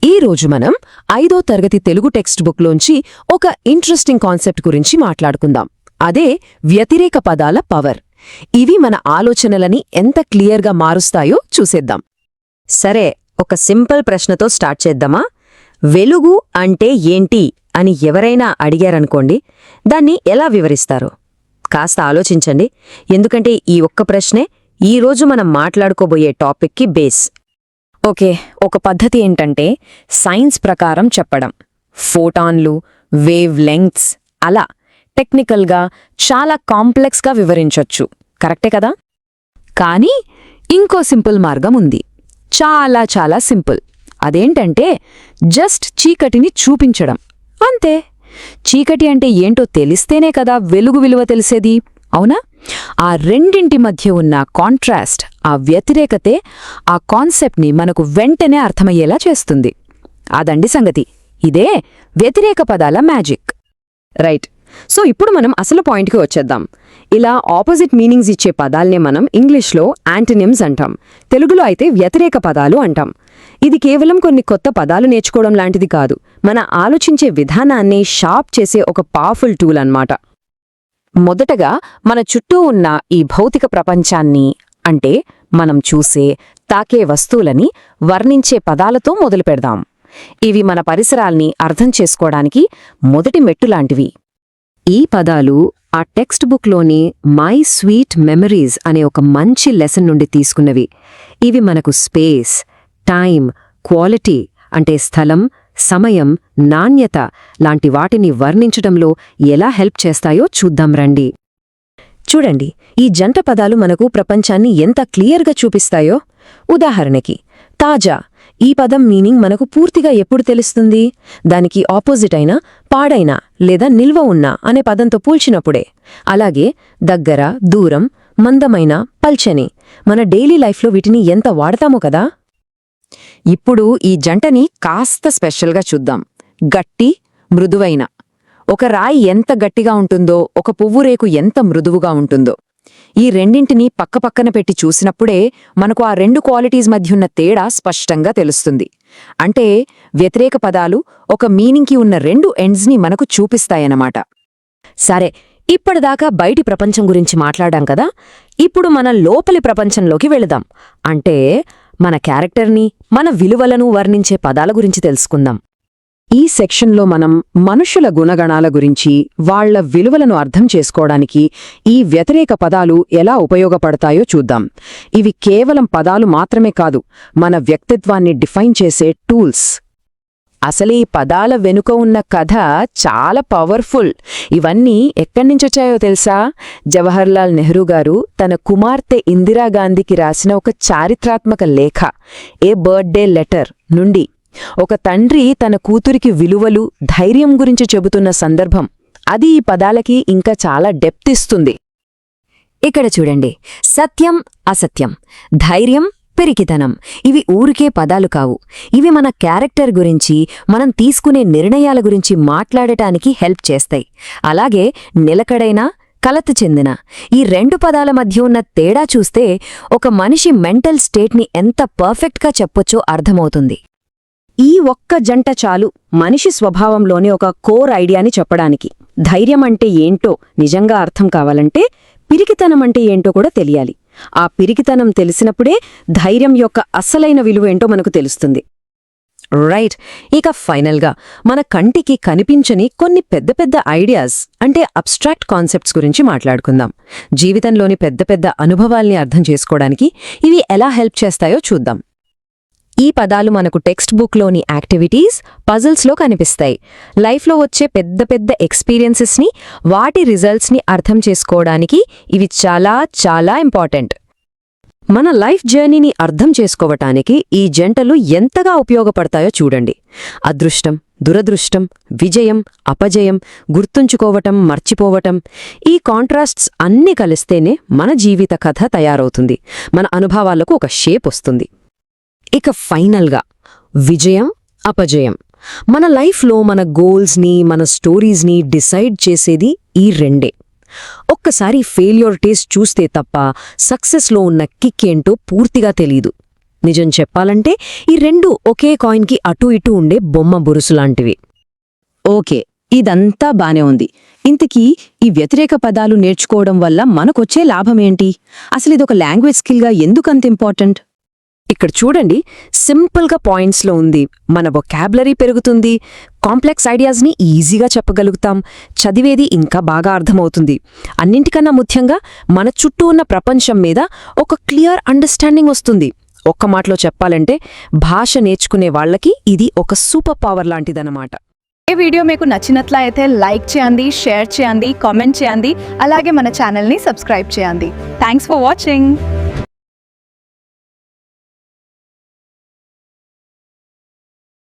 ఈరోజు మనం 5వ తరగతి తెలుగు టెక్స్ట్ బుక్లోంచి ఒక ఇంట్రెస్టింగ్ కాన్సెప్ట్ గురించి మాట్లాడుకుందాం. అదే వ్యతిరేక పదాల పవర్. ఇవి మన ఆలోచనలని ఎంత క్లియర్గా మారుస్తాయో చూసేద్దాం. సరే, ఒక సింపుల్ ప్రశ్నతో స్టార్ట్ చేద్దామా? వెలుగు అంటే ఏంటి అని ఎవరైనా అడిగారనుకోండి, దాన్ని ఎలా వివరిస్తారు? కాస్త ఆలోచించండి, ఎందుకంటే ఈ ఒక్క ప్రశ్నే ఈరోజు మనం మాట్లాడుకోబోయే టాపిక్కి బేస్. ఓకే, ఒక పద్ధతి ఏంటంటే సైన్స్ ప్రకారం చెప్పడం. ఫోటాన్లు, వేవ్ లెంగ్త్స్ అలా టెక్నికల్గా చాలా కాంప్లెక్స్గా వివరించొచ్చు. కరెక్టే కదా? కానీ ఇంకో సింపుల్ మార్గం ఉంది. చాలా చాలా సింపుల్. అదేంటంటే జస్ట్ చీకటిని చూపించడం అంతే. చీకటి అంటే ఏంటో తెలిస్తేనే కదా వెలుగు విలువ తెలిసేది, అవునా? ఆ రెండింటి మధ్య ఉన్న కాంట్రాస్ట్, ఆ వ్యతిరేకతే ఆ కాన్సెప్ట్ని మనకు వెంటనే అర్థమయ్యేలా చేస్తుంది. అదండి సంగతి. ఇదే వ్యతిరేక పదాల మ్యాజిక్. రైట్. సో ఇప్పుడు మనం అసలు పాయింట్కి వచ్చేద్దాం. ఇలా ఆపోజిట్ మీనింగ్స్ ఇచ్చే పదాల్నే మనం ఇంగ్లీష్లో యాంటనిమ్స్ అంటాం, తెలుగులో అయితే వ్యతిరేక పదాలు అంటాం. ఇది కేవలం కొన్ని కొత్త పదాలు నేర్చుకోవడం లాంటిది కాదు, మన ఆలోచించే విధానాన్ని షార్ప్ చేసే ఒక పవర్ఫుల్ టూల్ అన్నమాట. మొదటగా మన చుట్టూ ఉన్న ఈ భౌతిక ప్రపంచాన్ని, అంటే మనం చూసే, తాకే వస్తువులని వర్ణించే పదాలతో మొదలుపెడదాం. ఇవి మన పరిసరాల్ని అర్థం చేసుకోవడానికి మొదటి మెట్టులాంటివి. ఈ పదాలు ఆ టెక్స్ట్ బుక్లోని మై స్వీట్ మెమరీస్ అనే ఒక మంచి లెసన్ నుండి తీసుకున్నవి. ఇవి మనకు స్పేస్, టైం, క్వాలిటీ అంటే స్థలం, సమయం, నాణ్యత లాంటి వాటిని వర్ణించడంలో ఎలా హెల్ప్ చేస్తాయో చూద్దాం రండి. చూడండి, ఈ జంట పదాలు మనకు ప్రపంచాన్ని ఎంత క్లియర్గా చూపిస్తాయో. ఉదాహరణకి తాజా, ఈ పదం మీనింగ్ మనకు పూర్తిగా ఎప్పుడు తెలుస్తుంది? దానికి ఆపోజిట్ అయిన పాడైన లేదా నిల్వ ఉన్న అనే పదంతో పోల్చినప్పుడే. అలాగే దగ్గర, దూరం, మందమైన, పల్చని, మన డైలీ లైఫ్లో వీటిని ఎంత వాడతామో కదా. ఇప్పుడు ఈ జంటని కాస్త స్పెషల్గా చూద్దాం. గట్టి, మృదువైన. ఒక రాయి ఎంత గట్టిగా ఉంటుందో, ఒక పువ్వురేకు ఎంత మృదువుగా ఉంటుందో. ఈ రెండింటినీ పక్కపక్కన పెట్టి చూసినప్పుడే మనకు ఆ రెండు క్వాలిటీస్ మధ్యున్న తేడా స్పష్టంగా తెలుస్తుంది. అంటే వ్యతిరేక పదాలు ఒక మీనింగ్కి ఉన్న రెండు ఎండ్స్ని మనకు చూపిస్తాయన్నమాట. సరే, ఇప్పటిదాకా బయటి ప్రపంచం గురించి మాట్లాడాం కదా, ఇప్పుడు మన లోపలి ప్రపంచంలోకి వెళదాం. అంటే మన క్యారెక్టర్ని, మన విలువలను వర్ణించే పదాల గురించి తెలుసుకుందాం. ఈ సెక్షన్లో మనం మనుషుల గుణగణాల గురించి, వాళ్ల విలువలను అర్థం చేసుకోవడానికి ఈ వ్యతిరేక పదాలు ఎలా ఉపయోగపడతాయో చూద్దాం. ఇవి కేవలం పదాలు మాత్రమే కాదు, మన వ్యక్తిత్వాన్ని డిఫైన్ చేసే టూల్స్. అసలు ఈ పదాల వెనుక ఉన్న కథ చాలా పవర్ఫుల్. ఇవన్నీ ఎక్కడ్నించొచ్చాయో తెలుసా? జవహర్లాల్ నెహ్రూ గారు తన కుమార్తె ఇందిరాగాంధీకి రాసిన ఒక చారిత్రాత్మక లేఖ, ఏ బర్త్డే లెటర్ నుండి. ఒక తండ్రి తన కూతురికి విలువలు, ధైర్యం గురించి చెబుతున్న సందర్భం. అది ఈ పదాలకి ఇంకా చాలా డెప్త్ ఇస్తుంది. ఇక్కడ చూడండి, సత్యం, అసత్యం, ధైర్యం, పెరికితనం, ఇవి ఊరికే పదాలు కావు. ఇవి మన క్యారెక్టర్ గురించి, మనం తీసుకునే నిర్ణయాల గురించి మాట్లాడటానికి హెల్ప్ చేస్తాయి. అలాగే నిలకడైన, కలత చెందిన, ఈ రెండు పదాల మధ్య ఉన్న తేడా చూస్తే ఒక మనిషి మెంటల్ స్టేట్ని ఎంత పర్ఫెక్ట్గా చెప్పొచ్చో అర్థమవుతుంది. ఈ ఒక్క జంట చాలు మనిషి స్వభావంలోని ఒక కోర్ ఐడియాని చెప్పడానికి. ధైర్యం అంటే ఏంటో నిజంగా అర్థం కావాలంటే పిరికితనం అంటే ఏంటో కూడా తెలియాలి. ఆ పిరికితనం తెలిసినప్పుడే ధైర్యం యొక్క అసలైన విలువేంటో మనకు తెలుస్తుంది. రైట్. ఇక ఫైనల్గా మన కంటికి కనిపించని కొన్ని పెద్ద పెద్ద ఐడియాస్, అంటే అబ్స్ట్రాక్ట్ కాన్సెప్ట్స్ గురించి మాట్లాడుకుందాం. జీవితంలోని పెద్ద పెద్ద అనుభవాల్ని అర్థం చేసుకోవడానికి ఇవి ఎలా హెల్ప్ చేస్తాయో చూద్దాం. ఈ పదాలు మనకు టెక్స్ట్ బుక్లోని యాక్టివిటీస్, పజిల్స్లో కనిపిస్తాయి. లైఫ్లో వచ్చే పెద్ద పెద్ద ఎక్స్పీరియన్సెస్ని, వాటి రిజల్ట్స్ని అర్థం చేసుకోవడానికి ఇవి చాలా చాలా ఇంపార్టెంట్. మన లైఫ్ జర్నీని అర్థం చేసుకోవటానికి ఈ జంటలు ఎంతగా ఉపయోగపడతాయో చూడండి. అదృష్టం, దురదృష్టం, విజయం, అపజయం, గుర్తుంచుకోవటం, మర్చిపోవటం, ఈ కాంట్రాస్ట్స్ అన్నీ కలిస్తేనే మన జీవిత కథ తయారవుతుంది. మన అనుభవాలకు ఒక షేప్ వస్తుంది. ఇక ఫైనల్గా విజయం, అపజయం. మన లైఫ్లో మన గోల్స్ని, మన స్టోరీస్ని డిసైడ్ చేసేది ఈ రెండే. ఒక్కసారి ఫెయిల్యూర్ టేస్ట్ చూస్తే తప్ప సక్సెస్లో ఉన్న కిక్ ఏంటో పూర్తిగా తెలీదు. నిజం చెప్పాలంటే ఈ రెండు ఒకే కాయిన్కి అటూ ఇటూ ఉండే బొమ్మ బురుసులాంటివి. ఓకే, ఇదంతా బానే ఉంది. ఇంతకీ ఈ వ్యతిరేక పదాలు నేర్చుకోవడం వల్ల మనకొచ్చే లాభమేంటి? అసలిదొక లాంగ్వేజ్ స్కిల్గా ఎందుకంత ఇంపార్టెంట్? ఇక్కడ చూడండి, సింపుల్గా పాయింట్స్లో ఉంది. మన వొకాబులరీ పెరుగుతుంది, కాంప్లెక్స్ ఐడియాస్ని ఈజీగా చెప్పగలుగుతాం, చదివేది ఇంకా బాగా అర్థమవుతుంది. అన్నింటికన్నా ముఖ్యంగా మన చుట్టూ ఉన్న ప్రపంచం మీద ఒక క్లియర్ అండర్స్టాండింగ్ వస్తుంది. ఒక్క మాటలో చెప్పాలంటే భాష నేర్చుకునే వాళ్ళకి ఇది ఒక సూపర్ పవర్ లాంటిదన్నమాట. ఈ వీడియో మీకు నచ్చినట్లయితే లైక్ చేయండి, షేర్ చేయండి, కామెంట్ చేయండి, అలాగే మన ఛానల్ని సబ్స్క్రైబ్ చేయండి. Thanks for watching.